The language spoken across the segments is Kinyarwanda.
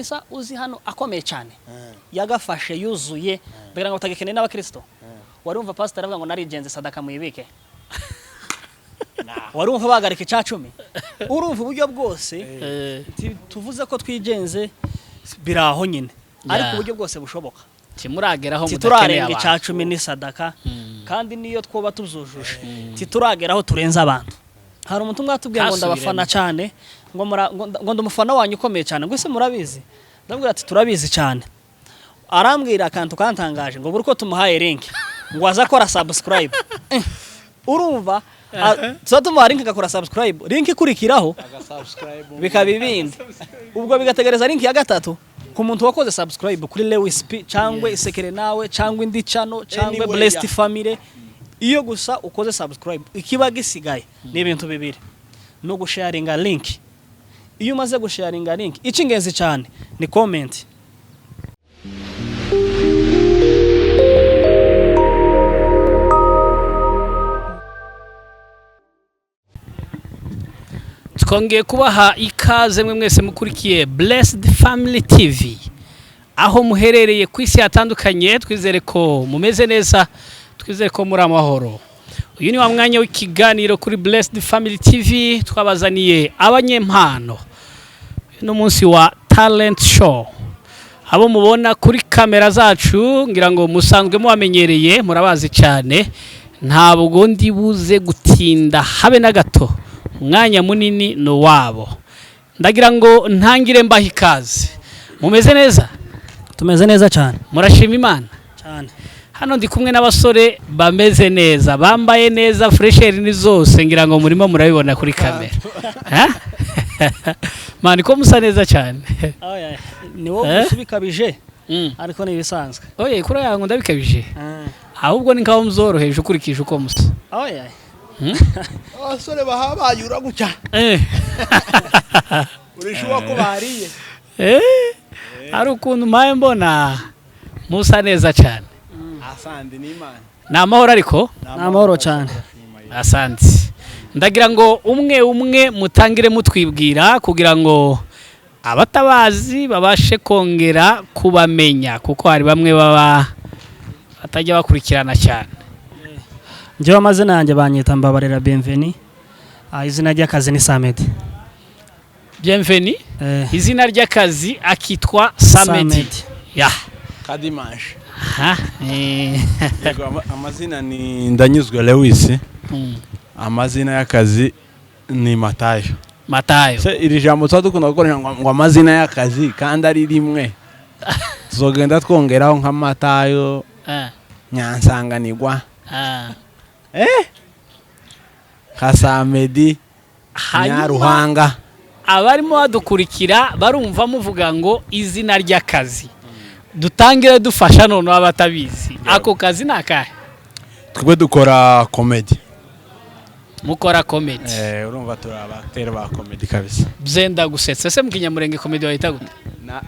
Isa uzi hano akomeye cyane yagafashe yuzuye mbega ngo utagekene n'abakristo warumva pastor avuga ngo narigenze sadaka muyibike warumva bagarika ca 10 urumva uburyo bwose tuvuze ko twigenze biraho nyine ariko uburyo bwose bushoboka timurageraho mudakene ca 10 ni sadaka kandi niyo twoba tuzujuje titurageraho turenza abantu hari umuntu mwatubwiye ngo ndabafana cyane ngo ndumufana wanyu ukomeye cyane ngo ese murabizi ndabwira ati turabizi cyane arambwira akantu kantangaje ngo buruko tumuhaye link ngo azakora subscribe urumva so tumuhaye link agakora subscribe link ikurikiraho bikabibindi ubwo bigategereza link ya gatatu ku muntu wakoze subscribe kuri Lewis P cyangwe isekere nawe cyangwe indi channel cyangwe Blessed Family iyo gusa ukoze subscribe ikiba gisigaye ni ibintu bibiri no gusharinga link iyo umaze gusharinga link icingenzi cyane ni comment twongeye kubaha ikaze mwe mwese mukurikiye Blessed Family TV aho muherereye ku isi yatandukanye twizere ko mumeze neza twizere ko muri amahoro uyu ni wa mwanya w'ikiganiro kuri Blessed Family TV twabazaniye abanyempano no munsi wa talent show abo mubona kuri kamera zacu ngira ngo musanzwe mubamenyereye murabazi cyane ntabwo ndi buze gutinda habe na gato umwanya munini no wabo ndagira ngo ntangire mbaha ikaze mumeze neza tumeze neza cyane murashima Imana cyane hano ndi kumwe n'abasore bameze neza bambaye neza fresheri ni zose ngira ngo murimo murabibona kuri kamera mani ko musa neza cyane ni wowe usubikabije ariko ni bisanzwe oye kuri yango ndabikabije ahubwo ni nkaho muzoroheje ukurikije uko musa oye abasore bahabayura gucya urishuwa ko bariye ari ukuntu mpaye mbona musa neza cyane asandi n'Imana na amahoro ariko na amahoro cyane asandi ndagira ngo umwe mutangire mutwibwira kugira ngo abatabazi babashe kongera kubamenya kuko hari bamwe baba batajya bakurikirana cyane njyewe amazina yanjye banyita Mbabarira Bienveni izina ry'akazi ni Samedi Bienveni izina ry'akazi akitwa Samedi ya Kadimaje yego amazina ni Ndanyuzwe Lewis amazina y'akazi ni Matayo se iri jambo twadukunda gukoresha ngo amazina y'akazi kandi ari rimwe tuzogenda twongeraho nka Matayo Nyansanganirwa Kasamedi Nyaruhanga abarimo badukurikira barumva muvuga ngo izina ry'akazi dutangire dufasha none abatabizi ako kazi nakahe twebwe dukora comedy mukora comedy urumva turabatera ba comedy kabisa byenda gusetsa se mukinyamurenge comedy wahita gute na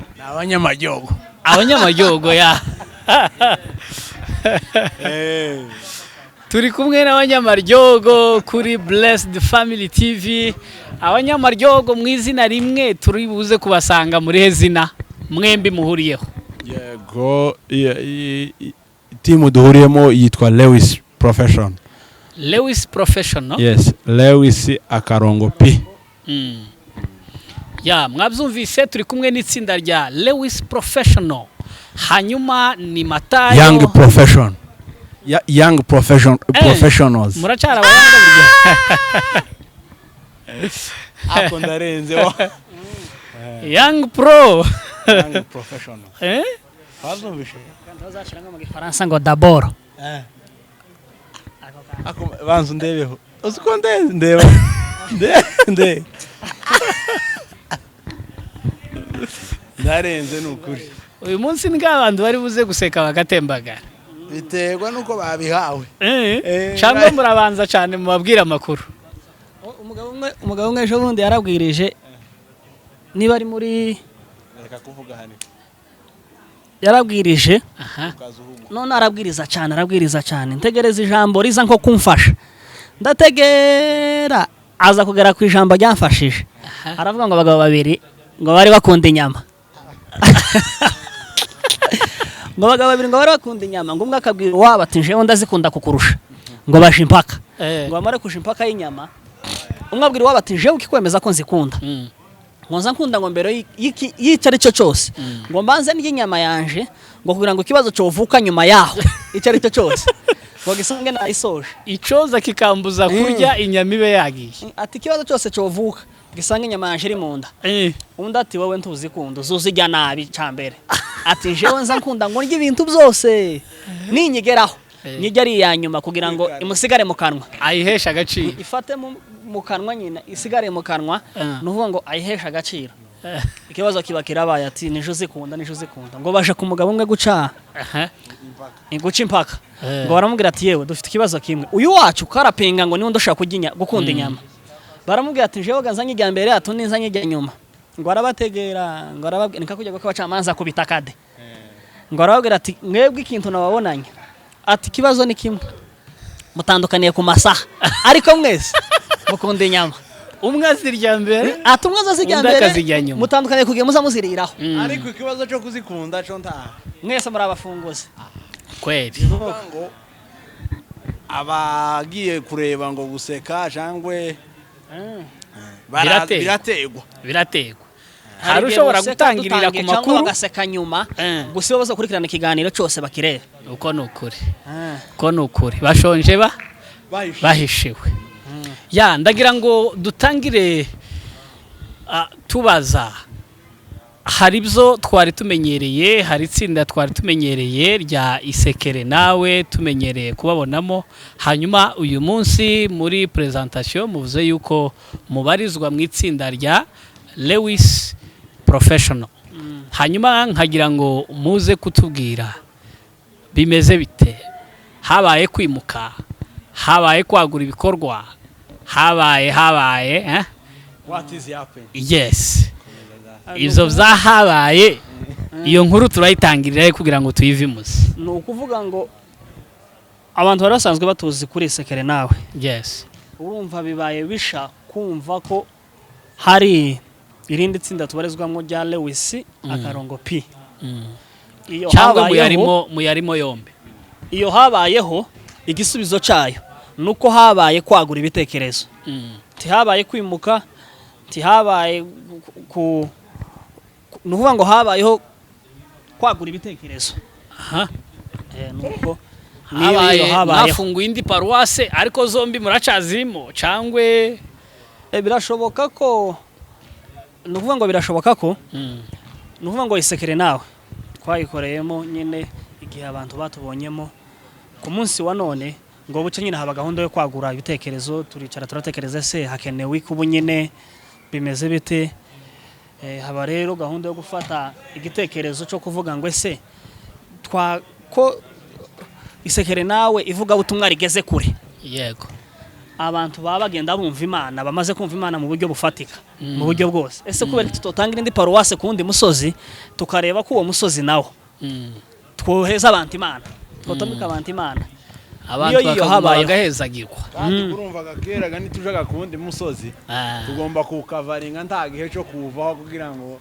abanyamajyogo ya turi kumwe n'abanyamaryogo kuri Blessed Family TV abanyamaryogo mu izina rimwe turi buze kubasanga muri hezina mwembi muhuriyeho yego timu duhuriyemo yitwa Lewis Professional yes Lewis akarongo P ya mwabyumvise turi kumwe n'itsinda rya Lewis Professional hanyuma ni Matayo Young Professionals muracara abanga buryo ako ndarenze wa Young Professional bazumvishe ndazashiranga mu gifaransa ngo d'abord ako banzu ndebeho uko ndeba ndarenze nukuri uyu munsi n'abantu bari buze guseka bagatembagara biterwa nuko babihawe cyangwa murabanza cyane mu babwira amakuru umugabo umwe ejo bundi yarabwirije niba ari muri reka kuvuga hano yarabwirije none arabwiriza cyane ntegereza ijambo riza nko kumfasha ndategera aza kugera ku ijambo ryamfashije aravuga ngo abagabo babiri ngo bari bakunda inyama ngo abagabo babiri ngo bari bakunda inyama ngo umwe akabwira uwabo ati njewe ndazikunda kukurusha ngo baje impaka ngo bamare kusha impaka y'inyama umwe abwira uwabo ati njewe ukikwemeza ko nzikunda ngo nza nkunda ngo mbere y'icari cyo cyose ngo mbanze n'inyama yanje ngo kugira ngo ikibazo covuka nyuma yaho icari cyo cyose ngo gisange nayisoje icoza kikambuza kurya inyama ibe yagiye ati ikibazo cyose covuka gisange inyama yanje iri munda undi ati wowe ntuzikunda uzuzijya nabi cyambere ati njewe nza nkunda ngo ndye ibintu byose ninyigeraho nyijya ari ya nyuma kugira ngo imusigare mu kanwa ayihesha agaciro ifate mu kanwa nyina isigare mu kanwa nuvuga ngo ayihesha agaciro ikibazo kiba kirabaye ati nijo zikunda ngo baje ku mugabo umwe guca guca impaka ngo baramubwira ati yewe dufite ikibazo kimwe uyu wacu karapenga ngo niwe ndoshaka gukunda inyama baramubwira ati njewe ganzanye ijya mbere atu ninzanye ijya nyuma ngo arabategera ngo arababwira nikakujya ko bacamanza kubitakade ngo arababwira ati mwebwe ikintu nababonanye ati kibazo ni kimwe mutandukaniye ku masaha ariko mwese mukunda inyama umwe azirya mbere ati umwe azirya mbere mutandukaniye kugiye muza muziriraho ariko ikibazo cyo kuzikunda cyo nta mwese muri abafunguzi kweli ngo abagiye kureba ngo guseka cyangwe birategwa hari ushobora gutangirira ku makuru bagaseka nyuma gusa bose kurikirana ikiganiro cyose bakireba uko ni ukuri bashonje bahishiwe ya ndagira ngo dutangire tubaza hari ibyo twari tumenyereye hari itsinda twari tumenyereye rya Isekere nawe tumenyereye kubabonamo hanyuma uyu munsi muri presentation muvuze yuko mubarizwa mu itsinda rya Lewis Professional hanyuma nkagira ngo muze kutubwira bimeze bite habaye kwimuka habaye kwagura ibikorwa habaye what is happening yes izo byahabaye iyo nkuru turayitangirira kugira ngo tuyivimuze ni ukuvuga ngo abantu bari basanzwe batuzi kuri Isekere nawe yes urumva bibaye bisha kumva ko hari irindi tsinda tubarizwamo rya Lewis akarongo P iyo cyangwa muyarimo yombe iyo habayeho igisubizo cyayo nuko habaye kwagura ibitekerezo tihabaye kwimuka tihabaye nuvuga ngo habayeho kwagura ibitekerezo nuko nafunguye indi paruwase ariko zombi muracazirimo cyangwe birashoboka ko nuvuga ngo birashoboka ko nuvuga ngo Isekere nawe twayikoreyemo nyine igihe abantu batubonyemo ku munsi wa none ngo buce nyine haba gahunda yo kwagura ibitekerezo turicara turatekereza se hakenewe kubu nyine bimeze bite haba rero gahunda yo gufata igitekerezo cyo kuvuga ngo ese ko Isekere nawe ivuga butumwa rigeze kure yego abantu baba bagenda bumva Imana bamaze kumva Imana mu buryo bufatika mu buryo bwose ese kubera tutotangira indi paruwase kundi musozi tukareba ko uwo musozi nawo twoheza abantu Imana twotamika abantu Imana abantu bakagahezagirwa kandi urumvaga keraga nitujaga kundi musozi tugomba kukavaringa nta gihe cyo kuvaho kugira ngo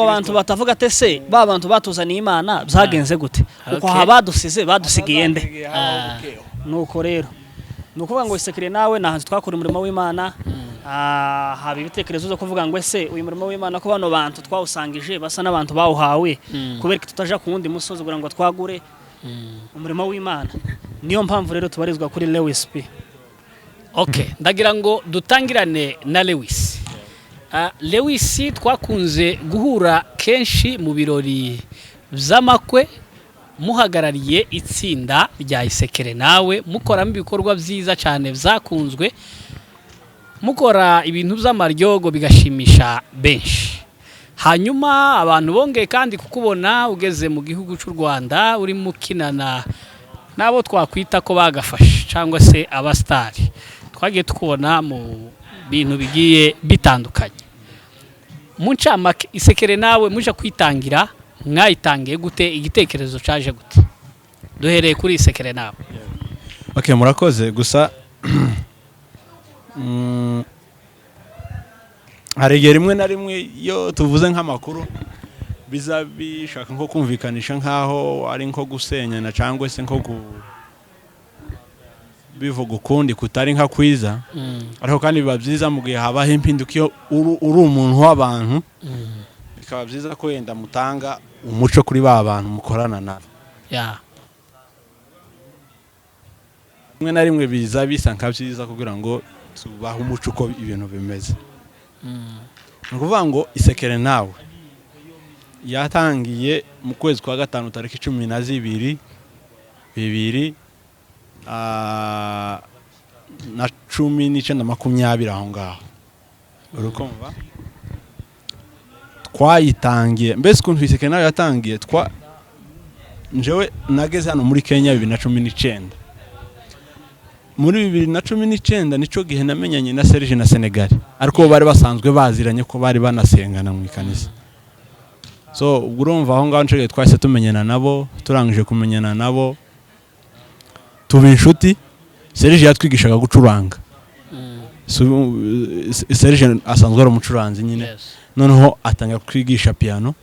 abantu batavuga ate se ba bantu batuzaniye Imana byagenze gute uko habadusize badusigiye nde nuko rero nukuvuga ngo Isekere nawe nahanze twakora umurimo w'Imana haba ibitekerezo byo kuvuga ngo ese uyu murimo w'Imana ko bano bantu twawusangije basa n'abantu bawuhawe kubera tutaja ku wundi musozi kugira ngo twagure umurimo w'Imana niyo mpamvu rero tubarizwa kuri Lewis P okay ndagira ngo dutangirane na Lewis Lewis twakunze guhura kenshi mu birori by'amakwe muhagarariye itsinda rya Isekere nawe mukoramo ibikorwa byiza cyane byakunzwe mukora ibintu by'amaryogo bigashimisha benshi hanyuma abantu bongeye kandi kukubona ugeze mu gihugu cy'u Rwanda uri mukinana nabo twakwita ko bagafashe cyangwa se abastari twagiye tukubona mu bintu bigiye bitandukanye muncamake Isekere nawe muje kwitangira mwayitangiye gute igitekerezo caje gute duhereye kuri Isekere nawe okay murakoze gusa hari igihe rimwe na rimwe iyo tuvuze nk'amakuru biza bishaka nko kumvikanisha nkaho ari nko gusenyana cyangwa se nko bivuga ukundi kutari nka kwiza ariko kandi biba byiza mu gihe habaho impinduka iyo uri umuntu w'abantu bikaba byiza ko yenda mutanga umuco kuri ba bantu mukorana nabo rimwe na rimwe biza bisa nka byiza kugira ngo tubahe umuco uko ibintu bimeze ni ukuvuga ngo Isekere Nawe yatangiye mu kwezi kwa gatanu tariki 12 na 1920 aho ngaho urukumva twayitangiye mbese ukuntu Isekere Nawe yatangiye njewe nageze hano muri Kenya 2019 muri 2019 nico gihe namenyanye na Serge na Senegal ariko bari basanzwe baziranye ko bari banasengana mu ikanisa so urumva aho ngaho nshege twahise tumenyana nabo turangije kumenyana nabo tuba inshuti Serge yatwigishaga gucuranga Serge asanzwe ari umucuranzi nyine noneho atanga kwigisha piano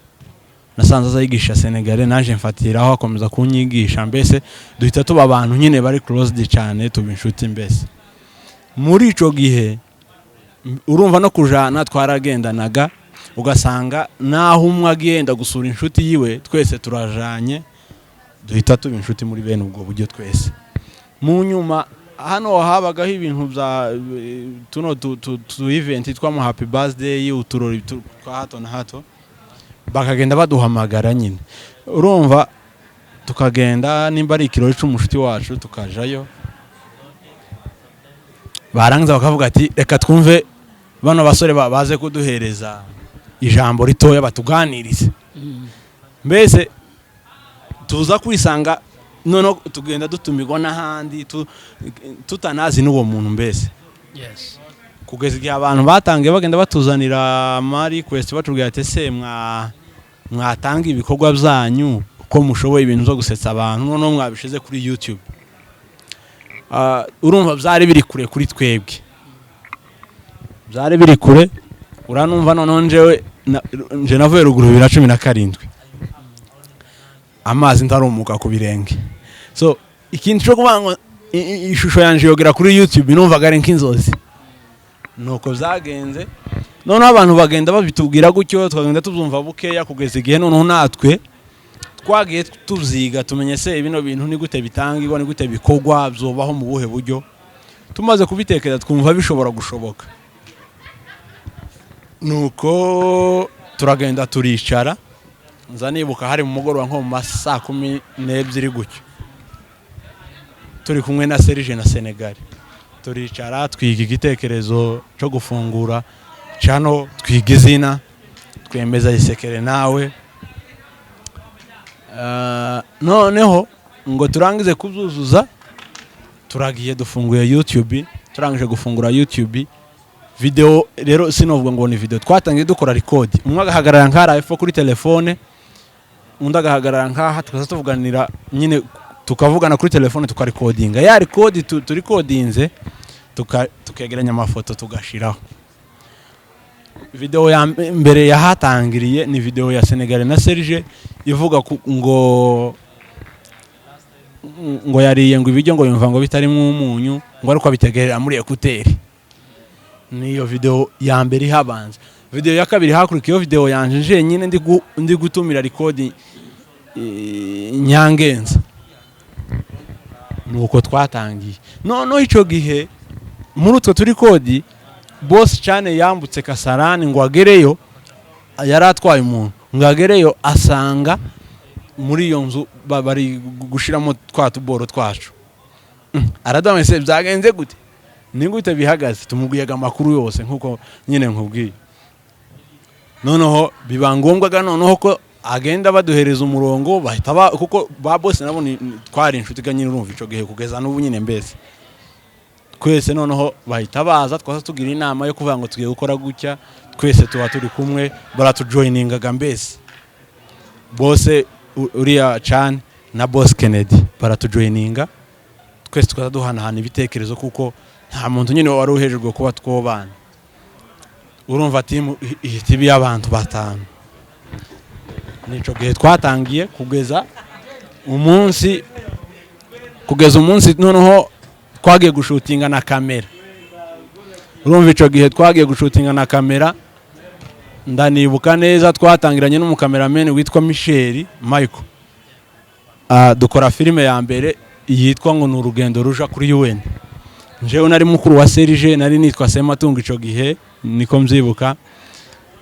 nasanze azayigisha Senegal naje mfatiraho akomeza kunyigisha mbese duhita tuba abantu nyine bari closed cyane tuba inshuti mbese muri ico gihe urumva no kujana twaragendanaga ugasanga naho umwe agenda gusura inshuti yiwe twese turajanye duhita tuba inshuti muri bene ubwo buryo twese mu nyuma hano habagaho ibintu bya tuno tu event twama happy birthday uturori twa hato na hato bakagenda baduhamagara nyine urumva tukagenda nimba ari ikirori cy'umushuti wacu tukajayo barangiza bakavuga ati reka twumve bano basore baze kuduhereza ijambo ritoya batuganirize mbese tuza kwisanga none tugenda dutumirwa n'ahandi tutanazi n'uwo muntu mbese kugeza igihe abantu batangiye bagenda batuzanira mari request batubwira ati se mwatanga ibikorwa byanyu ko mushoboye ibintu byo gusetsa abantu none mwabishize kuri YouTube urumva byari biri kure kuri twebwe byari biri kure uranumva none nje navuye ruguru 2017 amazi ntarumuka ku birenge so ikintu cyo kubango ishusho yanje yogera kuri YouTube numvaga ari nk'inzozi nuko zagenze none abantu bagenda babitubwira gutyo twagenda tuzumva bukeya kugeza igihe none natwe twagiye tuziga tumenye se bino bintu ni gute bitangirwa ni gute bikogwa byobaho mu buhe buryo tumaze kubitekereza twumva bishobora gushoboka nuko turagenda turicara nzanibuka hari mu mugoroba nko mu masaa 12 gutyo turi kumwe na Serge na Senegal turicara twiga igitekerezo cyo gufungura cano twiga izina twemeza Isekere Nawe noneho ngo turangize kuzuzuza turagiye dufunguye YouTube turangije gufungura YouTube video rero sinovuga ngo ni video twatangiye dukora record umwe agahagarara nkara iPhone kuri telefone undi agahagarara nkaha tukaza tuvuganira nyine tukavugana kuri telefone tukarecordinga ya record turecordinze tukegeranya amafoto tugashiraho video ya mbere yahatangiriye ni video ya Senegal na Serge ivuga ngo yariye ngo ibijyo ngo yumva ngo bitari mu umunyu ngo ariko abitegerera muri ekuteri niyo video ya mbere habanza video ya kabiri hakurikiye video yanje nyine ndi gutumira record Nyangenza nuko twatangiye no ico gihe muri utwo turi kodi boss cyane yambutse Kasarani ngo agereyo yaratwaye umuntu ngo agereyo asanga muri iyo nzu bari gushiramo twatuboro twacu aradamese byagenze gute ni gute bihagaze tumubwiyaga amakuru yose nkuko nyine nkubwiye noneho bibangombwaga noneho ko agenda baduhereza umurongo bahita kuko ba boss nabo twari inshuti ganyine urumva ico gihe kugeza n'ubu nyine mbese twese noneho bahita baza twasa tugira inama yo kuvuga ngo tugiye gukora gutya twese tuba turi kumwe baratujoiningaga mbese bose uriya Chan na boss Kennedy baratujoininga twese twaza duhanahana ibitekerezo kuko nta muntu nyine wari uhejejwe kuba twobana urumva timu ihitibi y'abantu batanu nico gihe twatangiye kugeza umunsi noneho twagiye gushutinga na kamera. Urumva ico gihe twagiye gushutinga na kamera, ndanibuka neza twatangiranye n'umukameramene witwa Michel Michael. Dukora filime ya mbere yitwa ngo n'urugendo ruja kuri UN. Njewe nari mukuru wa Serge, nari nitwa Sematungo ico gihe, niko mvyibuka.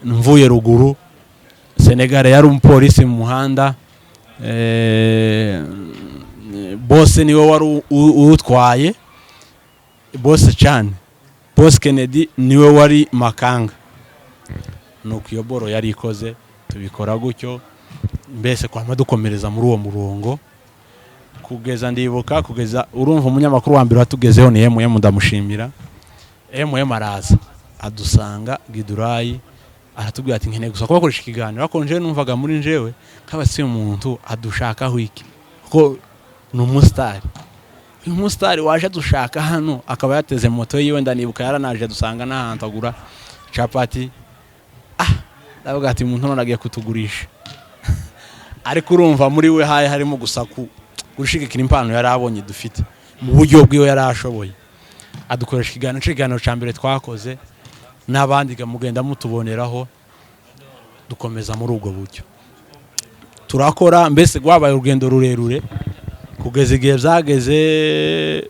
Mvuye ruguru, Senegal yari umupolisi mu muhanda, bose niwe wari utwaye, bose cyane, Boss Kennedy niwe wari makanga. Nuko iyo boro yari ikoze, tubikora gutyo, mbese kwama dukomereza muri uwo murongo kugeza ndibuka kugeza urumva umunyamakuru wa mbere watugezeho ni MM, ndamushimira. MM araza adusanga Gidurayi, aratubwira ati nkeneye gusa kubakoresha ikiganiro, ariko nje numvaga muri njewe nk'abasi umuntu adushakaho iki, kuko ni umusitari waje dushaka hano, akaba yateze moto yiwe. Ndanibuka yaranaje dusanga n'ahantu agura capati. Ndavuga ati umuntu none agiye kutugurisha. Ariko urumva muri we harimo gusa gushigikira impano yari abonye dufite mu buryo bwiwe yari ashoboye. Adukoresha ikiganiro cya mbere twakoze, n'abandi mugenda mutuboneraho, dukomeza muri ubwo buryo turakora. Mbese gwabaye urugendo rurerure kugeza igihe byageze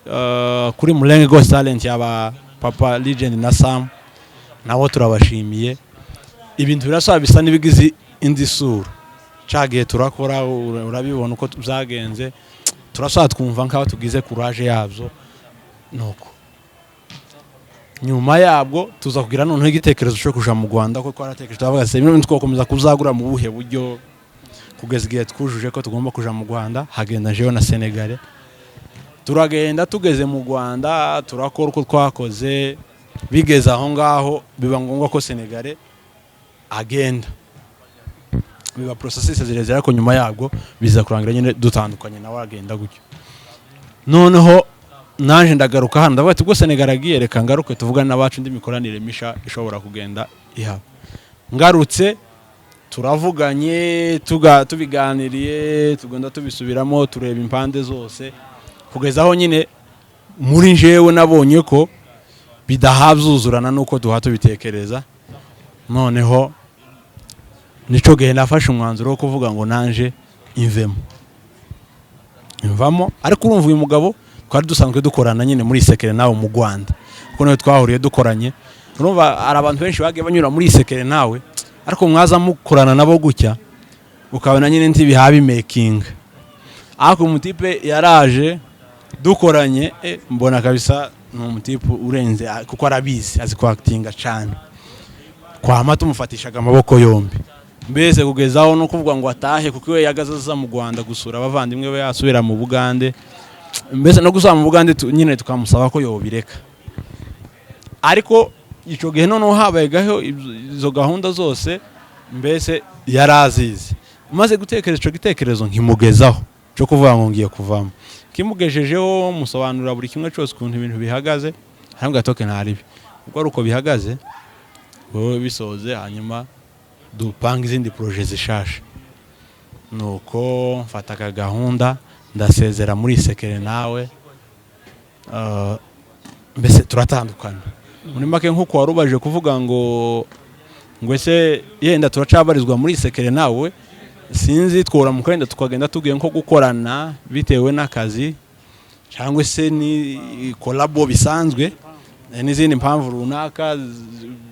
kuri Mulenge Ghost Talent yaba Papa Legend na Sam, nabo turabashimiye. Ibintu birasaba bisa nibigize indi sura. Cagiye turakora, urabibona uko byagenze, turasaba twumva nk'aho tugize courage yabyo. Nuko nyuma yabwo tuza kugira noneho igitekerezo cyo kuja mu Rwanda, ko twaratekereje twavuga se ibintu twakomeza kuzagura mu buhe buryo, kugeza igihe twujuje ko tugomba kuja mu Rwanda. Hagenda jewe na Senegal, turagenda tugeze mu Rwanda turakora uko twakoze. Bigeze aho ngaho biba ngombwa ko Senegal agenda, biba processes zirezera, ariko nyuma yabwo biza kurangira nyine dutandukanye nawe agenda gutyo. Noneho nanje ndagaruka hano, ndavuga ati ubwo Senegal agiye, reka ngaruke tuvugane n'abacu indi mikoranire misha ishobora kugenda ihaba. Ngarutse turavuganye, tubiganiriye, tugenda tubisubiramo, tureba impande zose, kugeza aho nyine muri njewe nabonye ko bidahabzuzurana nuko duha tubitekereza. Noneho nico gihe nafashe umwanzuro wo kuvuga ngo nanje imvamo. Ariko urumva uyu mugabo twari dusanzwe dukorana nyine muri Sekere nawe mu Rwanda, kuko nawe twahuriye dukoranye. Urumva ari abantu benshi bagiye banyura muri Sekere nawe, ariko mwaza mukorana nabo gutya ukabona nyine ntibihabi making. Ako umutipe yaraje dukoranye, mbona kabisa ni umutipe urenze, kuko arabizi, azi ko actinga cyane. Kwama tumufatishaga amaboko yombi, mbese kugezaho no kuvuga ngo atahe, kuko we yagazaza mu Rwanda gusura abavandimwe be, yasubira mu Bugande. Mbese no gusaba mu Bugande nyine tukamusaba ko yobireka. Ariko ico gihe noneho habaye gaho izo gahunda zose, mbese yarazize. Maze gutekereza ico gitekerezo nkimugezaho cyo kuvuga ngo ngiye kuvamo. Kimugejejeho musobanura buri kimwe cyose kuntu ibintu bihagaze, hanyuma gatoke ntaribi. Ubwo ari uko bihagaze, wowe bisoze, hanyuma dupanga izindi projet zishasha. Nuko mfata gahunda ndasezera muri Sekere nawe, mbese turatandukana. Muri make nkuko warubaje kuvuga ngo ese yenda turacabarizwa muri Sekere nawe, sinzi twora mu kagenda tukagenda tugiye nko gukorana bitewe n'akazi, cyangwa se ni collabo bisanzwe n'izindi mpamvu runaka,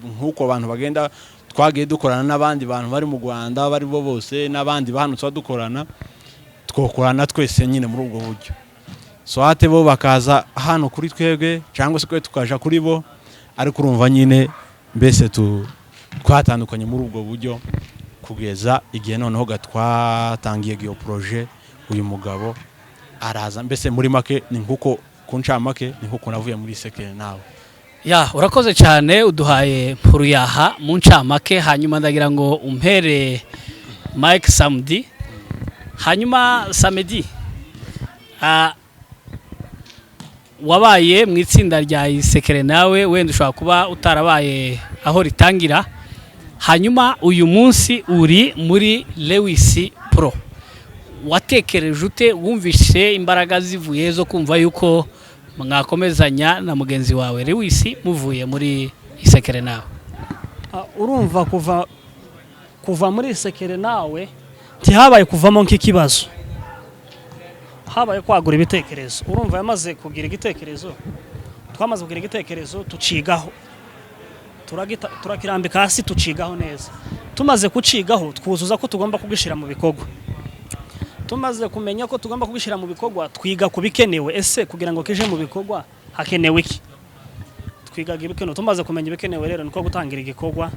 nkuko abantu bagenda twagiye dukorana n'abandi bantu bari mu Rwanda bari bo bose, n'abandi bantu twa dukorana, twokorana twese nyine muri ubwo buryo. So hate bo bakaza hano kuri twebwe, cyangwa se kwe tukaja kuri bo, ariko urumva nyine mbese twatandukanye muri ubwo buryo, kugeza igihe noneho gatwatangiye iyo projet. Uyu mugabo araza, mbese muri make ni nkuko kuncamake ni nkuko navuye muri Sekere nawe. Urakoze cyane, uduhaye mpuru yaha mu ncamake. Hanyuma ndagira ngo umpere Mike Samedi. Hanyuma Samedi, wabaye mu itsinda rya Sekere nawe, wenda ushobora kuba utarabaye aho ritangira, hanyuma uyu munsi uri muri Lewis Pro, watekereje ute, wumvishe imbaraga zivuye zo kumva yuko mwakomezanya na mugenzi wawe Lewis muvuye muri Isekere Nawe? Urumva kuva muri Isekere Nawe ntihabaye kuvamo nk'ikibazo, habaye kwagura ibitekerezo. Urumva yamaze kugira igitekerezo, twamaze kugira igitekerezo tucigaho, turakirambika hasi tucigaho neza. Tumaze kucigaho twuzuza ko tugomba kugishira mu bikorwa. Tumaze kumenya ko tugomba kugishira mu bikorwa, twiga kubikenewe. Ese kugira ngo kije mu bikorwa hakenewe iki? Twigaga ibikenewe. Tumaze kumenya ibikenewe rero niko gutangira igikorwa.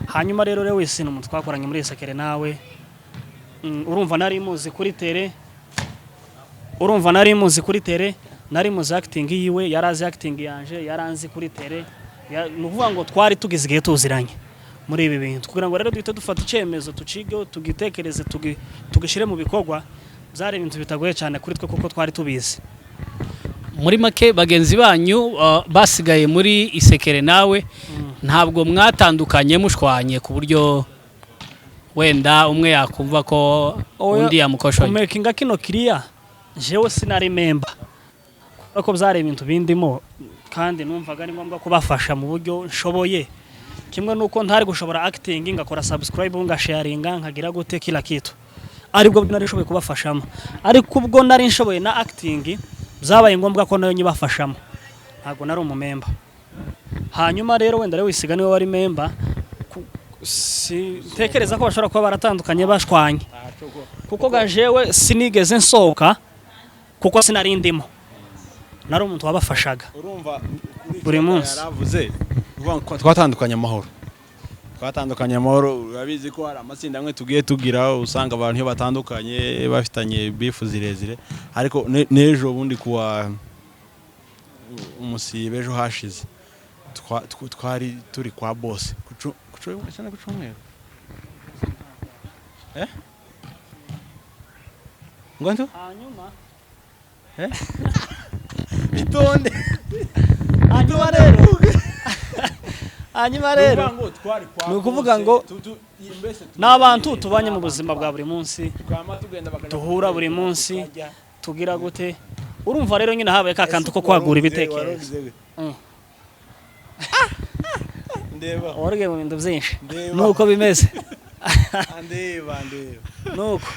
Hanyuma rero Lewis ni umuntu twakoranye muri Isekere Nawe. Urumva nari muzi kuri tere, nari muzi acting yiwe, yarazi acting yanje, yaranzi kuri tere. Nuvuga ngo twari tugize igihe tuziranye muri ibi bintu, kugira ngo rero duhite dufata icyemezo, tucigeho, tugitekereze, tugishire mu bikorwa. Byari ibintu bitagoye cyane kuri twe kuko twari tubizi. Muri make bagenzi banyu basigaye muri Isekere Nawe ntabwo mwatandukanye mushwanye ku buryo wenda umwe yakumva ko undi yamukoshoye? Umekinga kino kiriya jewe sinari member, kuko byari ibintu bindimo kandi numvaga ari ngombwa kubafasha mu buryo nshoboye. Kimwe nuko ntari gushobora acting ngakora subscribe ngasharinga nkagira gute kila kitu, aribwo nari nshoboye kubafashamo. Ariko ubwo nari nshoboye na acting byabaye ngombwa ko nayo nyibafashamo, ntabwo nari umumemba. Hanyuma rero wenda Lewis niwe wari member, tekereza ko bashobora kuba baratandukanye bashwanye, kuko gajewe sinigeze nsohoka kuko sinari ndimo, nari umuntu wabafashaga buri munsi. Yaravuze twatandukanye amahoro, urabizi ko hari amatsinda amwe tugiye tugira usanga abantu iyo batandukanye bafitanye bifu zirezire. Ariko n'ejo bundi kuwa umusibe ejo hashize twari turi kwa boss kucumweru ngwanto hanyuma bitonde hanyuma rero ni ukuvuga ngo n'abantu tubanye mu buzima bwa buri munsi, duhura buri munsi, tugira gute. Urumva rero nyine habaye ka kantu ko kwagura ibitekerezo. Orge mu bintu byinshi nuko bimeze. Nuko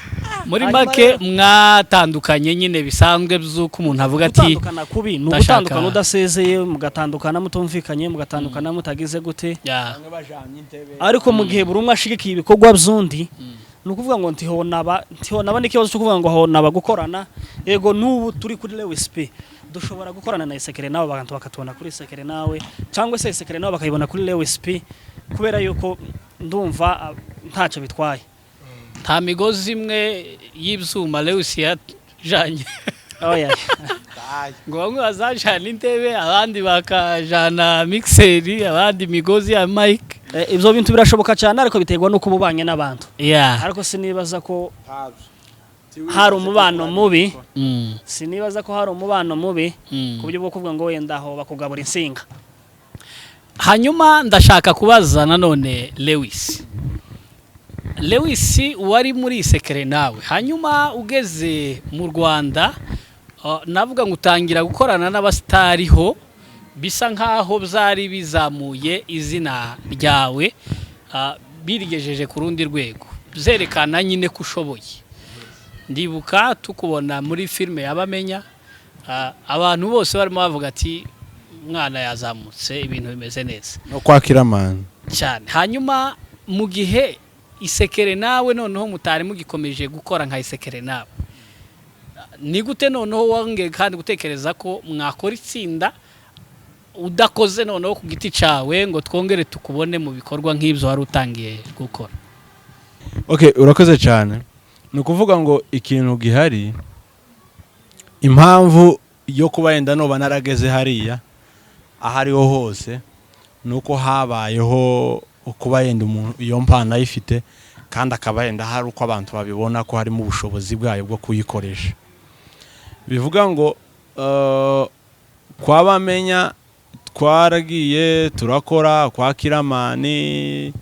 muri make mwatandukanye nyine bisanzwe by'uko umuntu avuga ati gutandukana kubi ni ugutandukana udasezeye, mugatandukana mutumvikanye, mugatandukana mutagize gute. Ariko mu gihe buri umwe ashigikiye ibikorwa by'undi, ni ukuvuga ngo ntihonaba n'ikibazo cyo kuvuga ngo honaba gukorana. Yego n'ubu turi kuri Lewis P dushobora gukorana na Isekere Nawe, abantu bakatubona kuri Isekere Nawe, cyangwa se Isekere Nawe bakayibona kuri Lewis P, kubera yuko ndumva ntacyo bitwaye. Nta migozi imwe y'ibyuma Lewis yajanye. Oya ngo bamwe bazajana intebe, abandi bakajana mixeri, abandi migozi ya mic. Ibyo bintu birashoboka cyane, ariko biterwa no kububanye n'abantu. Ariko sinibaza ko hari umubano mubi, ku buryo bwo kuvuga ngo wenda aho bakugabura insinga. Hanyuma ndashaka kubaza nanone Lewis wari muri Isekere Nawe, hanyuma ugeze mu Rwanda, navuga ngo utangira gukorana n'abastariho bisa nkaho byari bizamuye izina ryawe, birigejeje ku rundi rwego, byerekana nyine ko ushoboye. Ndibuka tukubona muri filime y'Abamenya, abantu bose barimo bavuga ati umwana yazamutse, ibintu bimeze neza, no kwakira amana cyane. Hanyuma mu gihe Isekere Nawe noneho mutari mugikomeje gukora nka Isekere Nawe, ni gute noneho wongeye kandi gutekereza ko mwakora itsinda udakoze noneho ku giti cyawe ngo twongere tukubone mu bikorwa nk'ibyo wari utangiye gukora? Urakoze cyane. Ni ukuvuga ngo ikintu gihari, impamvu yo kuba yenda noba narageze hariya ahariho hose, nuko habayeho kuba yenda umuntu iyo mpano ayifite, kandi akaba yenda hari uko abantu babibona ko harimo ubushobozi bwayo bwo kuyikoresha. Bivuga ngo kwa Bamenya twaragiye turakora, kwa Kiramani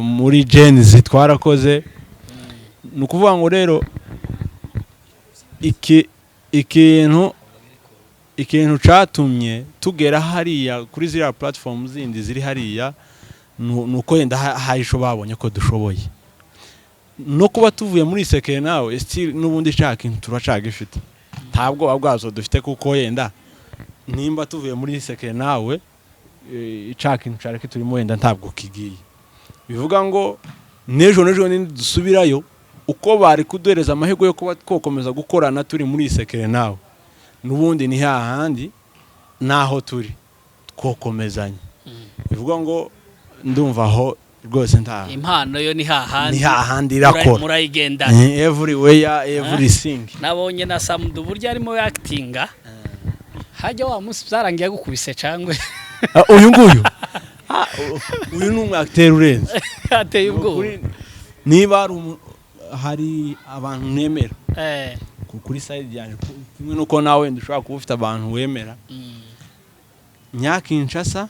muri genes twarakoze ni ukuvuga ngo rero ikintu catumye tugera hariya kuri ziriya platform zindi ziri hariya nuko yenda hahisho babonye ko dushoboye no kuba tuvuye muri Sekere nawe still nubundi shaka ikintu turacaga ifite ntabwo abwazo dufite kuko yenda nimba tuvuye muri Sekere nawe icaka ikintu careke turimo yenda ntabwo kigiye bivuga ngo nejo dusubirayo uko bari kuduhereza amahego yo kuba twokomeza gukorana turi muri Sekere nawe nubundi ni hahandi naho turi twokomezanye bivuga ngo ndumva aho rwose nta impano yo ni hahandi irakora murayigendana everywhere everything nabonye na Samdu burya arimo actinga hajya wa musi byarangiye gukubise cangwe uyu nguyu uyu ni umwacteur urenze ateye ubwo niba hari abantu nemera kuri side yanjye kimwe nuko nawe ndushobora kuba ufite abantu wemera Nyakinshasa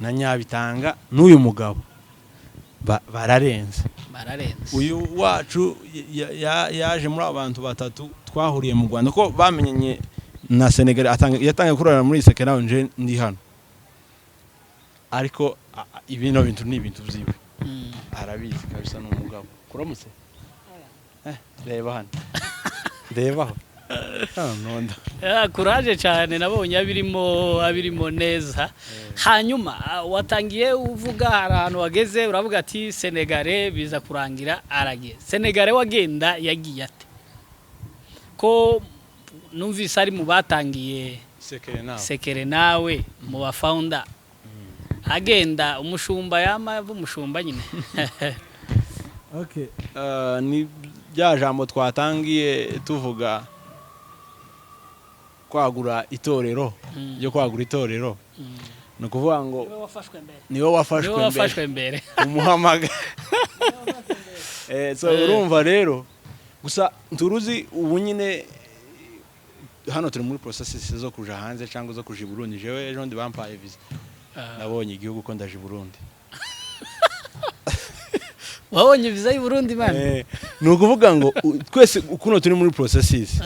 na Nyabitanga n'uyu mugabo bararenze uyu wacu yaje muri abantu batatu twahuriye mu Rwanda ko bamenyanye na Senegal yatangiye kurara muri Sekere nawe nje ndi hano ariko ibintu ni ibintu byiwe arabizi kabisa n'umugabo kuramutse reba hano ndebaho nonda courage cyane nabonye abirimo neza hanyuma watangiye uvuga ahantu wageze uravuga ati Senegal biza kurangira aragiye Senegal wagenda yagiye ate ko numvise ari mu batangiye Sekere nawe mu ba founder agenda umushumba umushumba nyine okay ni bya jambo twatangiye tuvuga kwagura itorero ryo kwagura itorero no kuvuga ngo niwe wafashwe mbere umuhamaga so urumva rero gusa turuzi ubu nyine hano turi muri processes zo kuja hanze cyangwa zo kuja Burundi jewe ejo ndi bampaye visa nabonye igihugu ko ndaje Burundi wabonye visa y'u Burundi man ni ukuvuga ngo twese kuno turi muri processes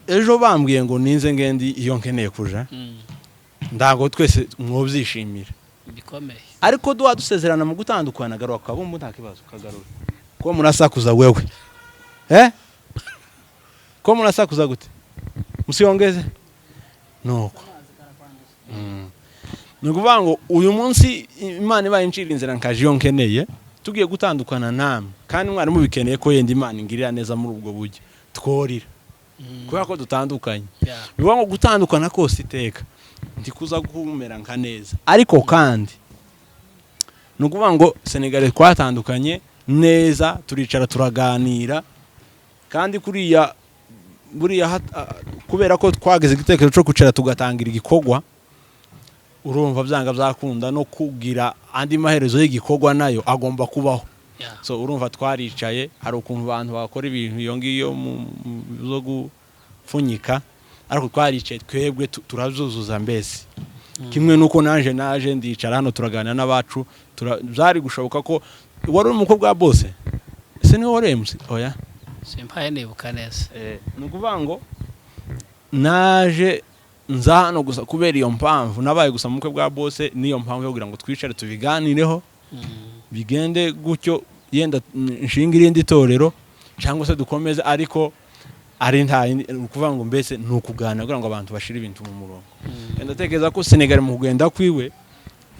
ejo bambwiye ngo ninze ngendi iyo nkeneye kuja ndago twese mwobyishimira bikomeye ariko dusezerana mu gutandukana garuka kabumbu nta kibazo kagarura ko murasakuza wewe ko murasakuza gute musiyongeze nuko nukuvuga ngo uyu munsi Imana ibaye incira inzira nkaje iyo nkeneye tugiye gutandukana namwe kandi mwari mubikeneye ko yenda Imana ingirira neza muri ubwo buryo tworira kubera ko dutandukanye bivuga ngo gutandukana kose iteka ndikuza kumera nka neza ariko kandi nukuvuga ngo Senegal twatandukanye neza turicara turaganira kandi buriya kubera ko twageze igitekerezo cyo kucara tugatangira igikogwa urumva byanga byakunda no kugira andi maherezo y'igikogwa nayo agomba kubaho so urumva twaricaye hari ukuntu abantu bakora ibintu iyo ngiyo zo gupfunyika ariko twaricaye twebwe turazuzuza mbese kimwe nuko naje ndicara hano turaganira n'abacu byari gushoboka ko wari umukobwa wa bose ese niwe wari MC oya simpaye nibuka neza nukuvuga ngo naje nza hano gusa kubera iyo mpamvu nabaye gusa mukwe bwa bose niyo mpamvu yo kugira ngo twicare tubiganireho bigende gutyo yenda nshinga irindi torero cyangwa se dukomeze ariko ari nta kuvuga ngo mbese nukugana kugira ngo abantu bashire ibintu mu murongo ndatekereza ko Senegal mu kugenda kwiwe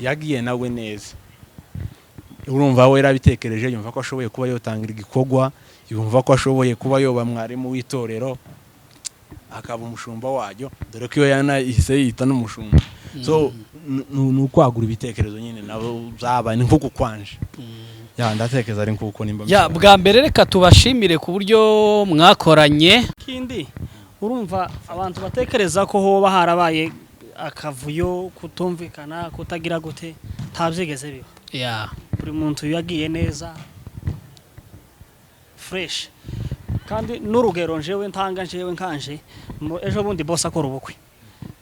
yagiye nawe neza urumva we yarabitekereje yumva ko ashoboye kuba yotangira igikogwa yumva ko ashoboye kuba yoba mwarimu w'itorero akaba umushumba wajyo dore ko yanahise yita n'umushumba so nukwagura ibitekerezo nyine nabo zabaye nko kukwanje ndatekereza ari nkuko nimba bwa mbere reka tubashimire ku buryo mwakoranye kindi urumva abantu batekereza ko hoba harabaye akavuyo kutumvikana kutagira gute ntabyigeze biba buri muntu yagiye neza fresh kandi n'urugero njewe nkanje ejo bundi boss akora ubukwe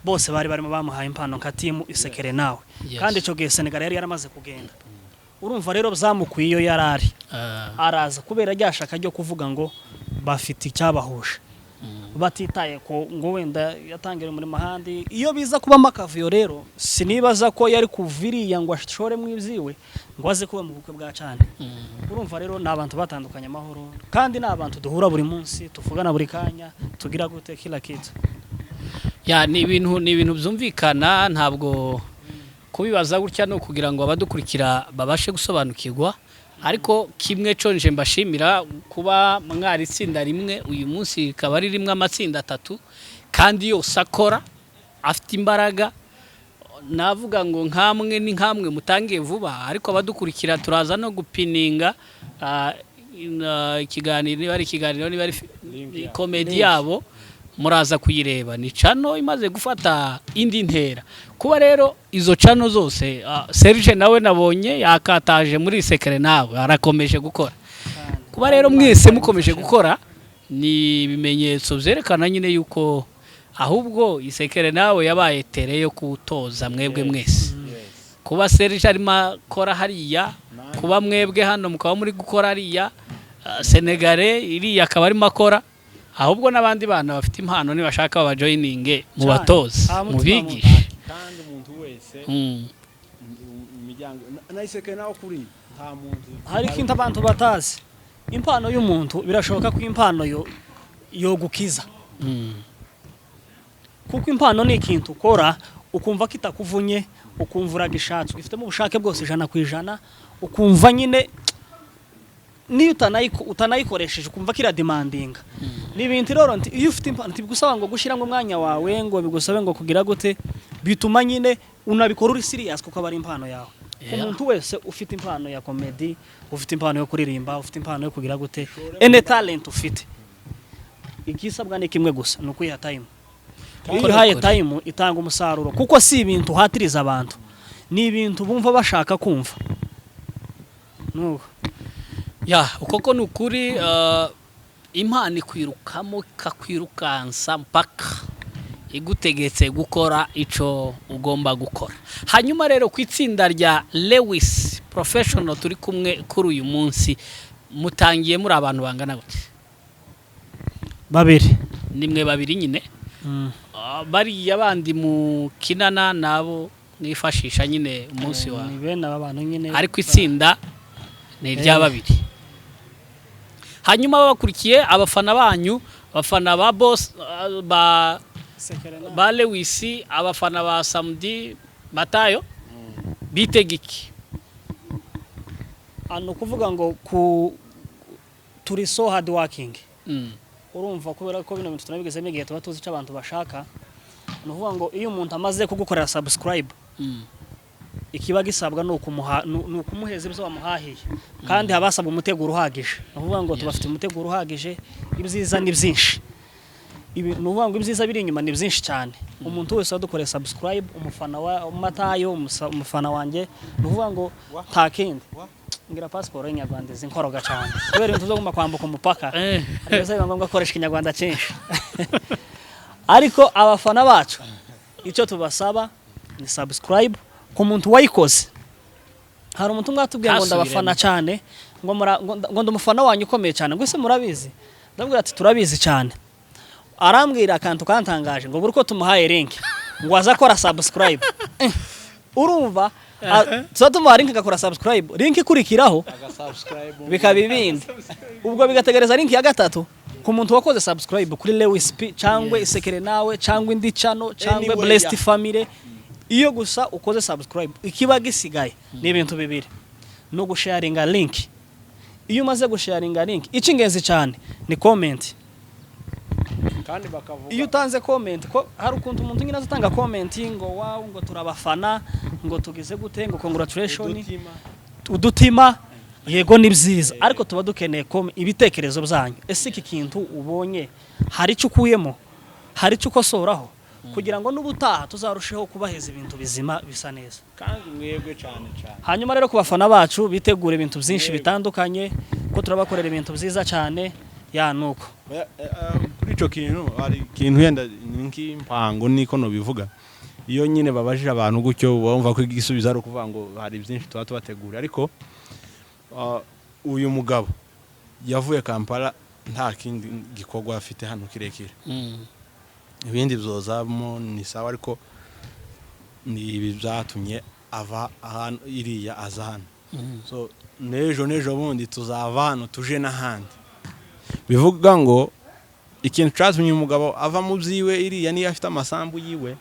bose bari barimo bamuhaye impano nka team Sekere nawe kandi ico gihe Senegal yari yaramaze kugenda urumva rero bzamukwiye iyo yarari araza kubera ryashaka ryo kuvuga ngo bafite icyabahuje batitaye ko ngo wenda yatangira muri mahandi iyo biza kuba makavuyo rero sinibaza ko yari kuviriya ngo ashore mu ivyiwe ngo aze kuba mu bukwe bwa cyane urumva rero nabantu batandukanye amahoro kandi nabantu duhura buri munsi tuvugana buri kanya tugira gute kila kitu ya ni ibintu byumvikana ntabwo kubibaza gutya no kugira ngo abadukurikira babashe gusobanukirwa ariko kimwe conje mbashimira kuba mwari itsinda rimwe uyu munsi kaba ari rimwe amatsinda 3 kandi yose akora afite imbaraga navuga ngo nkamwe ni nkamwe mutangiye vuba ariko abadukurikira turaza no gupininga ikiganiro niba ari ikiganiro niba ari comedy yabo muraza kuyireba ni channel imaze gufata indi ntera kuba rero izo channel zose Serge nawe nabonye yakataje muri sekere nawe arakomeje gukora kuba rero mwese mukomeje gukora ni ibimenyetso byerekana nyine yuko ahubwo isekere nawe yabaye tere yo kutoza mwebwe mwese kuba Serge arimo akora hariya kuba mwebwe hano mukaba muri gukora hariya Senegale iriya akaba arimo akora ahubwo nabandi bana bafite impano ni bashaka baba joining mu batoza mu bigisha kandi umuntu wese imiryango nayisekere nawo kuri nta muntu hari kintu abantu batazi impano y'umuntu birashoboka ko impano yo gukiza kuko impano ni ikintu ukora ukumva kitakuvunye ukumva uragishatse ufite mu bushake bwose 100% ukumva nyine niyo utanayikoresheje ukumva kira demanding n'ibintu rero iyo ufite impano tibigusaba ngo gushira ngo mwanya wawe ngo bigusabe ngo kugira gute bituma nyine unabikora uri serious kuko abari impano yawe umuntu wese ufite impano ya comedy ufite impano yo kuririmba ufite impano yo kugira gute any talent ufite ikisabwa ni kimwe gusa nuko iha time iyo haye time itanga umusaruro kuko si ibintu hatiriza abantu ni ibintu bumva bashaka kumva nuko ya ukoko nukuri impano kwirukamo kakwirukansa mpaka igutegetse gukora ico ugomba gukora hanyuma rero kwitsinda rya Lewis Professional turi kumwe kuri uyu munsi mutangiye muri abantu bangana gute babiri nimwe babiri nyine bari yabandi mu kinana nabo nifashisha nyine umunsi wa ni bene abantu nyine ariko itsinda ni rya babiri hanyuma babakurikiye abafana banyu abafana ba boss ba Lewis abafana ba Samedi Matayo bitegiki ano kuvuga ngo turi so hard working urumva kubera ko bino bintu tunabigeze megiye tuba tuzi abantu bashaka no kuvuga ngo iyo umuntu amaze kugukorera subscribe ikiba gisabwa no kumuheza ibyo wamuhahiye kandi habasaba umuteguro uhagije uvuga ngo tubafite umuteguro uhagije ibyiza ni byinshi ibi nuvuga ngo ibyiza biri inyuma ni byinshi cyane umuntu wese wadukoreye subscribe umufana wa Matayo umufana wanjye nuvuga ngo takende ngira passport y'Inyarwanda zinkoroga cyane kubera ibintu zo kwambuka umupaka ariko biba ngombwa koresha Ikinyarwanda cyinshi ariko abafana bacu icyo tubasaba ni subscribe ku muntu wayikoze hari umuntu mwatubwiye ngo ndabafana cyane ngo ndumufana wanyu ukomeye cyane ngo ese murabizi ndabwira ati turabizi cyane arambwira akantu kantangaje ngo buriko tumuhaye link ngo azakora subscribe urumva tuzatumuha link agakora subscribe link ikurikiraho bikabibindi ubwo bigategereza link ya gatatu ku muntu wakoze subscribe kuri Lewis P cyangwa isekere nawe cyangwa indi channel cyangwa Blessed Family iyo gusa ukoze subscribe ikiba gisigaye ni ibintu bibiri no gusharinga link iyo umaze gusharinga link icingenzi cyane ni comment kandi bakavuga iyo utanze comment ko hari ukuntu umuntu nyine azatanga comment ngo wow ngo turabafana ngo tugize gute ngo congratulations udutima yego ni byiza ariko tuba dukeneye ibitekerezo byanyu ese iki kintu ubonye hari cyo ukuyemo hari cyo ukosoraho kugira ngo n'ubutaha tuzarusheho kubaheza ibintu bizima bisa neza kandi mwebwe cyane hanyuma rero ku bafana bacu bitegura ibintu byinshi bitandukanye ko turabakorera ibintu byiza cyane ya nuko kuri ico kintu ari kintu yenda nk'impango niko no bivuga iyo nyine babajije abantu gutyo bumva ko igisubizo ari ukuvuga ngo hari byinshi tuba tubategura ariko uyu mugabo yavuye Kampala nta kindi gikorwa afite hano kirekire ibindi byozamo ni sawa ariko ni ibi byatumye ava ahantu iriya aza hano so nejo bundi tuzava hano tuje n'ahandi bivuga ngo ikintu cyatumye umugabo ava mu byiwe iriya niyo afite amasambu yiwe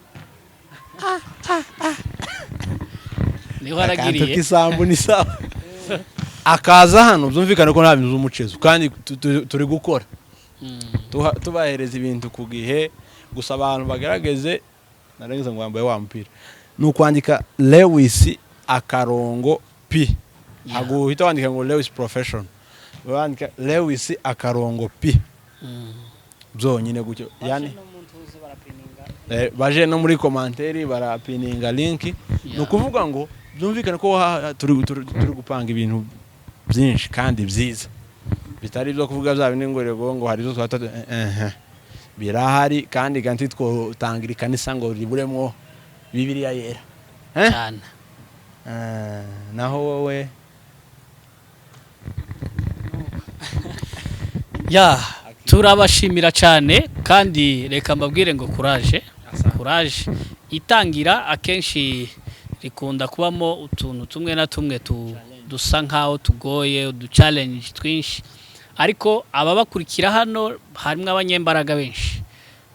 niho aragiriye isambu ni sawa akaza hano byumvikana ko nta bintu z'umucezo kandi turi gukora tubahereza ibintu ku gihe gusa abantu bagerageze narenze ngo wambaye wa mupira ni ukwandika Lewis akarongo P ntabwo uhita wandika ngo Lewis profession wandika Lewis akarongo P byonyine gutyo yani baje no muri commentaire barapininga link ni ukuvuga ngo byumvikana ko turi gupanga ibintu byinshi kandi byiza bitari byo kuvuga bya bindi ngo hari zo twata birahari kandi ganti twotangira ikanisa ngo riburemo Bibiliya yera cyane naho wowe turabashimira cyane kandi reka mbabwire ngo courage itangira akenshi rikunda kubamo utuntu tumwe na tumwe dusa nkaho tugoye uduchallenge twinshi ariko ababakurikira hano harimo abanyembaraga benshi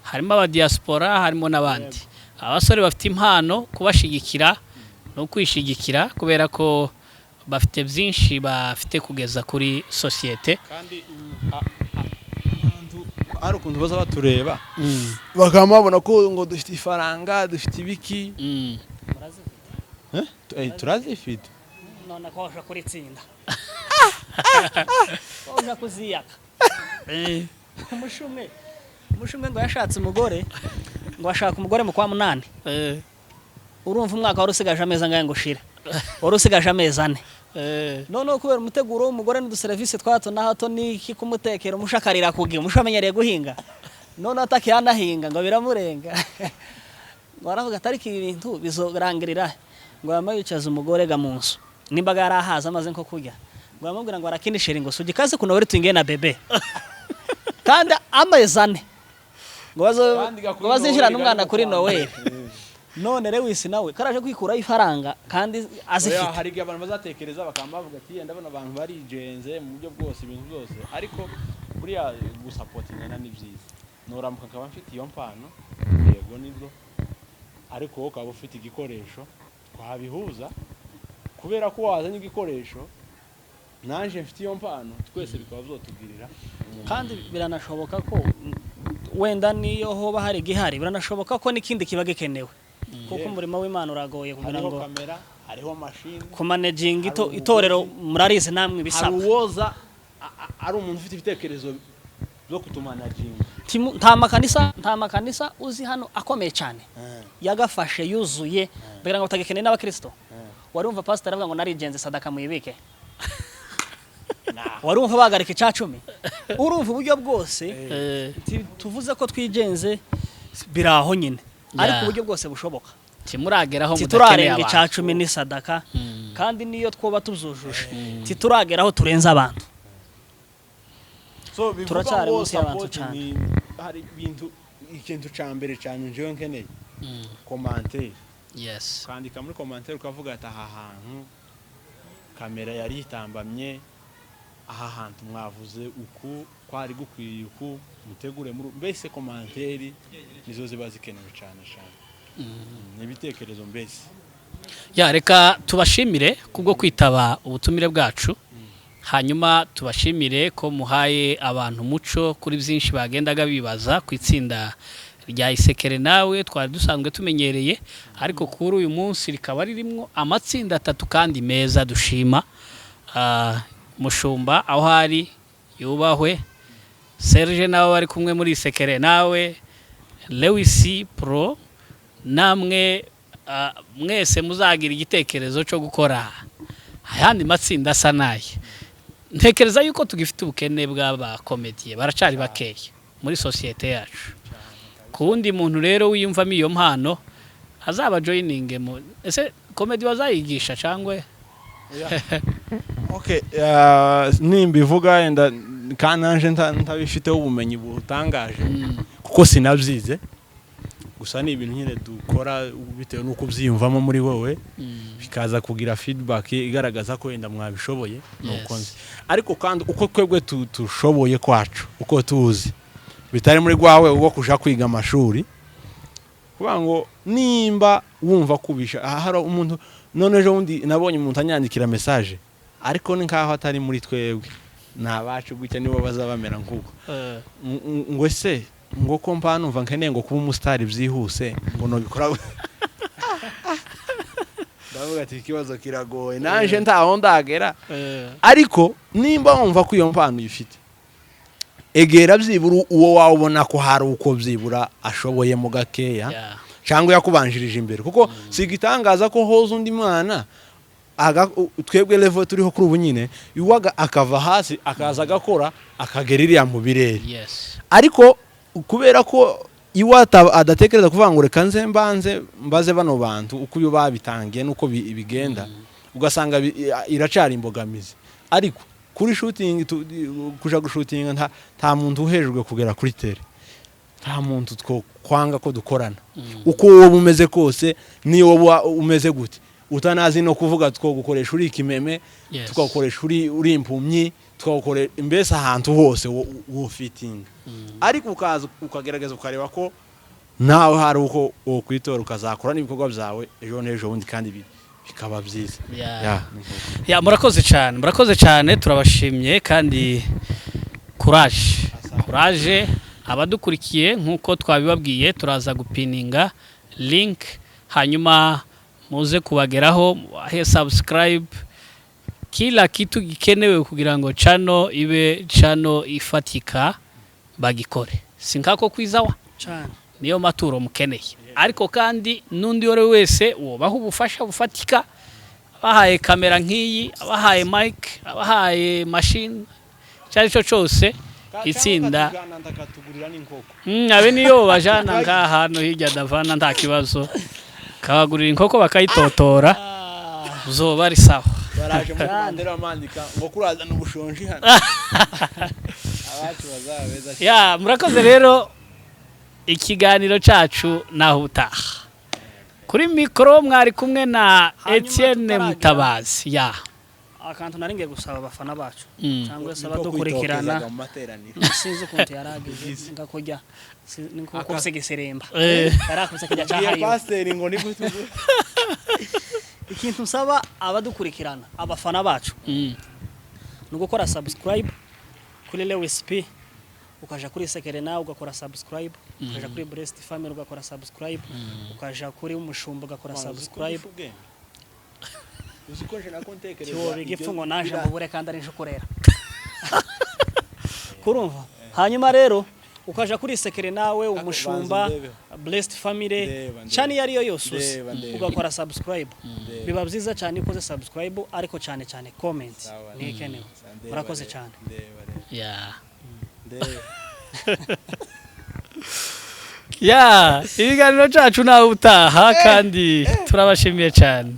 harimo abadiaspora harimo n'abandi abasore bafite impano kubashigikira no kwishigikira kubera ko bafite byinshi bafite kugeza kuri societe kandi ari ukuntu baza batureba bakamabona ko ngo dufite ifaranga dufite ibiki turazifite none ko washa kuri tsinda washa kuziyaka umushumwe ngo yashatse umugore ngo ashaka umugore mu kwa 8 urumva umwaka wari usigaje amezi angahe ngo shira wari usigaje amezi 4 none kubera umuteguro w'umugore n'uduservice twato na hato niki kumutekera umushakarira kugira umushamenyereye guhinga none atakihanahinga ngo biramurenga ngo aravuga atariki ibintu bizorangirira ngo yamayicaza umugore ga munsi nimbaga yarahaza amaze nko kurya ngo yamubwira ngo arakinishira ngo sugi kaze kuno wari twingiye na bebe kandi amezane ngo bazinjira n'umwana kuri Noel none Lewis nawe karaje kwikura ifaranga kandi azifite hari igihe abantu bazatekereza bakambavuga ati ndabona abantu barijenze mu buryo bwose ibintu byose ariko buriya gusapotingana ni byiza noramuka nkaba mfite iyo mpano yego nibyo ariko wowe ukaba ufite igikoresho twabihuza kubera ko wazanye igikoresho nanje mfite iyo mpano twese bikaba byotugirira kandi biranashoboka ko wenda niyo hoba hari gihari biranashoboka ko n'ikindi kiba gikenewe kuko umurimo w'Imana uragoye kugira ngo kamera hariho machine ku managing itorero murarize namwe bisaba uwoza ari umuntu ufite ibitekerezo byo kutumanaging nta makanisa uzi hano akomeye cyane yagafashe yuzuye bagira ngo utagekeneye n'abakristo warumva pastor avuga ngo narigenze sadaka muyibike warumva bagarika icacumi urumva uburyo bwose tuvuze ko twigenze biraho nyine ariko uburyo bwose bushoboka timurageraho mudakeneye abantu icacumi ni sadaka kandi niyo twoba tuzujuje titurageraho turenza abantu so turacyari munsi y'abantu cyane hari ibintu ikintu cyambere cyane njewe nkeneye commentaire kandi kamuri commentaire ukavuga ati aha hantu kamera yari itambamye aha hantu mwavuze uku kwari gukwiye uku mutegure mbese commentaire nizo ziba zikenewe cyane n'ibitekerezo mbese reka tubashimire kubwo kwitaba ubutumire bwacu hanyuma tubashimire ko muhaye abantu muco kuri byinshi bagendaga bibaza ku itsinda rya Isekere nawe twari dusanzwe tumenyereye ariko kuri uyu munsi rikaba ririmo amatsinda 3 kandi meza dushima Mushumba aho hari yubahwe Serge nawe bari kumwe muri Isekere nawe Lewis Pro namwe mwese muzagira igitekerezo cyo gukora ayandi matsinda sanaye ntekereza yuko tugifite ubukene bw'aba comedian baracari bakeye muri societe yacu kundi muntu rero wiyumvamo iyo mpano azaba joining mu ese comedy bazayigisha cyangwe okay nimbivuga enda kananje ntabifiteho ubumenyi butangaje kuko sinabyize gusa ni ibintu nyine dukora bitewe nuko byiyumvamo muri wowe bikaza kugira feedback igaragaza ko wenda mwabishoboye nuko nzi ariko kandi uko twebwe tushoboye kwacu uko tuzi bitari muri gwawe uwo kuja kwiga amashuri kuba ngo nimba wumva kubisha hari umuntu none ejo undi nabonye umuntu anyandikira message ariko ni nkaho atari muri twebwe nabacu gutya nibo bazabamera nkuko ngo se ngo ko mpanumva nkeneye ngo kuba umustar byihuse ngo no bikora ndavuga ati ikibazo kiragoye nanje ntaho ndagera ariko nimba wumva ko iyo mpano ifite egera byibura uwo wabona ko hari uko byibura ashoboye mu gakeya cyangwa yakubanjirije imbere kuko sigitangaza ko hoza undi mwana twebwe level turiho kuri ubu nyine yuwaga akava hasi akaza agakora akageririya mu birere ariko kubera ko iwata adatekereza kuvuga ngo reka nze mbaze bano bantu uko uyu babitangiye nuko bigenda ugasanga iracari imbogamizi ariko kuri shooting kuja gushutinga nta muntu uhejwe kugera kuri tele nta muntu kwanga ko dukorana uko wowe umeze kose niyo wowe umeze gute utanazi no kuvuga two gukoresha uri kimeme tukakoresha uri impumyi twakore imbese ahantu hose wo fitting ariko ukaza ukagerageza ukareba ko nawe hari uko kwitora ukazakora n'ibikorwa byawe ejo n'ejo bundi kandi bikaba byiza ya murakoze cyane turabashimye kandi courage abadukurikiye nkuko twabibabwiye turaza gupininga link hanyuma muze kubageraho he subscribe kila kitu gikenewe kugira ngo channel ibe channel ifatika bagikore sinkako kwizawa cyane niyo maturo mukeneye ariko kandi nundi yore wese wobaho ubufasha bufatika abahaye kamera nk'iyi abahaye mic abahaye machine cyari cyo cyose itsinda abe niyo bajana ngaha no hirya davana nta kibazo kabagurira inkoko bakayitotora uzoba ari sawa baraje mu Rwanda amandika ngo kuraza n'ubushonji hano abacu bazabeza ya murakoze rero ikiganiro cacu naho utaha kuri mikro mwari kumwe na Etienne Mutabazi ya akantu naringiye gusaba abafana bacu cyangwa se abadukurikirana sinzi ukuntu yaragize ngakojya niko kusegeseremba yarakuse kijya cyahayo pasteur ngo nigutu ikintu nsaba abadukurikirana abafana bacu nuko gukora subscribe kuri Lewis P ukaja kuri Sekerena ugakora subscribe ukaja kuri Blessed Family ugakora subscribe ukaja kuri umushumba ugakora subscribe uzikoje na kontekereza cyo bigifungo naje mubure kandi ari njukorera kurumva hanyuma rero ukaja kuri Sekerena we umushumba Blessed Family cyane yari yo yose ugakora subscribe biba byiza cyane ukoze subscribe ariko cyane comment nikenewe murakoze cyane ya ibiganiro cyacu naho utaha kandi turabashimiye cyane